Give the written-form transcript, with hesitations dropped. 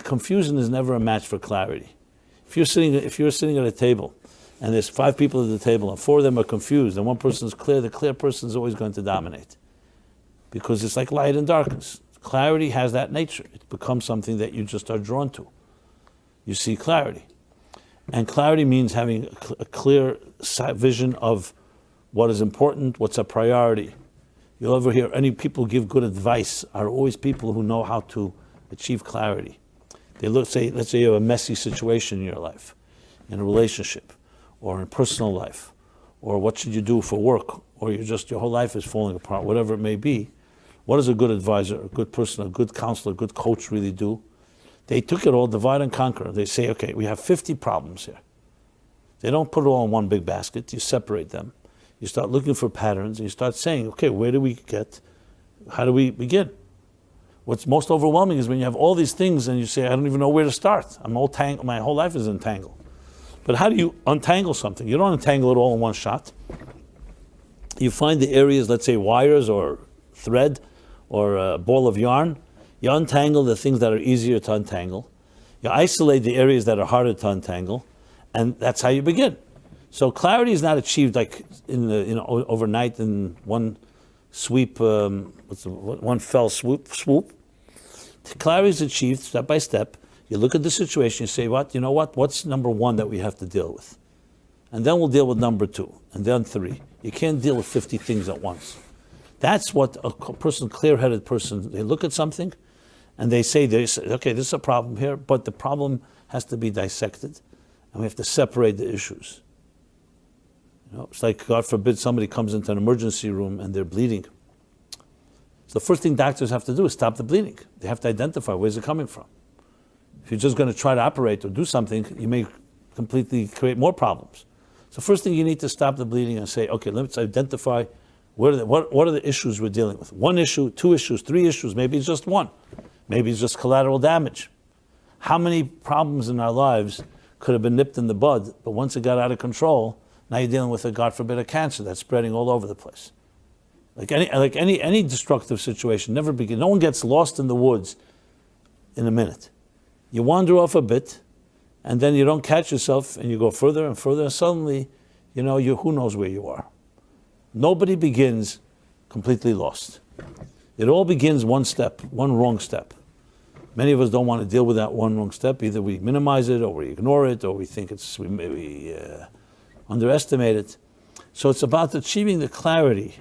Confusion is never a match for clarity. If you're sitting at a table, and there's 5 people at the table, and 4 of them are confused, and one person is clear, the clear person is always going to dominate, because it's like light and darkness. Clarity has that nature. It becomes something that you just are drawn to. You see clarity, and clarity means having a clear vision of what is important, what's a priority. You'll ever hear any people give good advice are always people who know how to achieve clarity. Let's say you have a messy situation in your life, in a relationship, or in personal life, or what should you do for work, or your whole life is falling apart, whatever it may be. What does a good advisor, a good person, a good counselor, a good coach really do? They took it all, divide and conquer. They say, okay, we have 50 problems here. They don't put it all in one big basket. You separate them. You start looking for patterns, and you start saying, okay, how do we begin? What's most overwhelming is when you have all these things and you say, I don't even know where to start. My whole life is entangled. But how do you untangle something? You don't untangle it all in one shot. You find the areas, let's say wires or thread or a ball of yarn. You untangle the things that are easier to untangle. You isolate the areas that are harder to untangle, and that's how you begin. So clarity is not achieved like overnight in one sweep, one fell swoop. Clarity is achieved step by step. You look at the situation, you say, what's number 1 that we have to deal with? And then we'll deal with number 2, and then 3. You can't deal with 50 things at once. That's what a clear-headed person, they look at something, and they say, okay, this is a problem here, but the problem has to be dissected, and we have to separate the issues. It's like, God forbid, somebody comes into an emergency room and they're bleeding. So the first thing doctors have to do is stop the bleeding. They have to identify where's it coming from. If you're just going to try to operate or do something, you may completely create more problems. So first thing, you need to stop the bleeding and say, okay, let's identify what are the issues we're dealing with. 1 issue, 2 issues, 3 issues, maybe it's just 1. Maybe it's just collateral damage. How many problems in our lives could have been nipped in the bud, but once it got out of control, now you're dealing with God forbid, a cancer that's spreading all over the place. Like any destructive situation, never begin. No one gets lost in the woods in a minute. You wander off a bit, and then you don't catch yourself, and you go further and further, and suddenly, who knows where you are. Nobody begins completely lost. It all begins one wrong step. Many of us don't want to deal with that one wrong step. Either we minimize it, or we ignore it, or we think we underestimate it. So it's about achieving the clarity